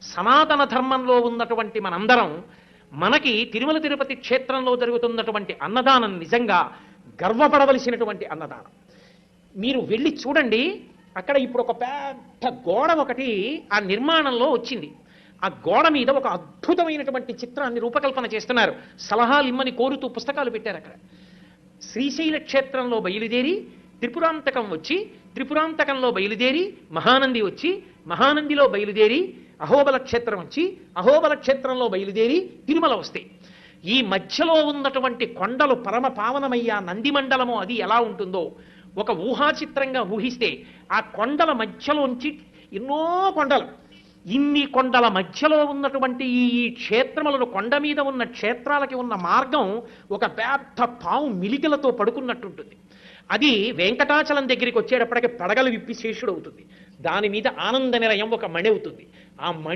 సనాతన ధర్మంలో ఉన్నటువంటి మనందరం మనకి తిరుమల తిరుపతి క్షేత్రంలో జరుగుతున్నటువంటి అన్నదానం నిజంగా గర్వపడవలసినటువంటి అన్నదానం. మీరు వెళ్ళి చూడండి, అక్కడ ఇప్పుడు ఒక పెద్ద గోడ ఒకటి ఆ నిర్మాణంలో వచ్చింది. ఆ గోడ మీద ఒక అద్భుతమైనటువంటి చిత్రాన్ని రూపకల్పన చేస్తున్నారు. సలహాలు ఇమ్మని కోరుతూ పుస్తకాలు పెట్టారు అక్కడ. శ్రీశైల క్షేత్రంలో బయలుదేరి త్రిపురాంతకం వచ్చి, త్రిపురాంతకంలో బయలుదేరి మహానంది వచ్చి, మహానందిలో బయలుదేరి అహోబల క్షేత్రం వచ్చి, అహోబల క్షేత్రంలో బయలుదేరి తిరుమల వస్తాయి. ఈ మధ్యలో ఉన్నటువంటి కొండలు పరమ పావనమయ్యా నంది మండలము అది ఎలా ఉంటుందో ఒక ఊహాచిత్రంగా ఊహిస్తే, ఆ కొండల మధ్యలోంచి ఎన్నో కొండలు, ఇన్ని కొండల మధ్యలో ఉన్నటువంటి ఈ క్షేత్రములను, కొండ మీద ఉన్న క్షేత్రాలకి ఉన్న మార్గం ఒక పెద్ద పావు మిలికలతో పడుకున్నట్టుంటుంది. అది వెంకటాచలం దగ్గరికి వచ్చేటప్పటికి పడగలు విప్పి శేషుడు అవుతుంది. దాని మీద ఆనంద నిలయం ఒక మణి అవుతుంది. ఆ మణి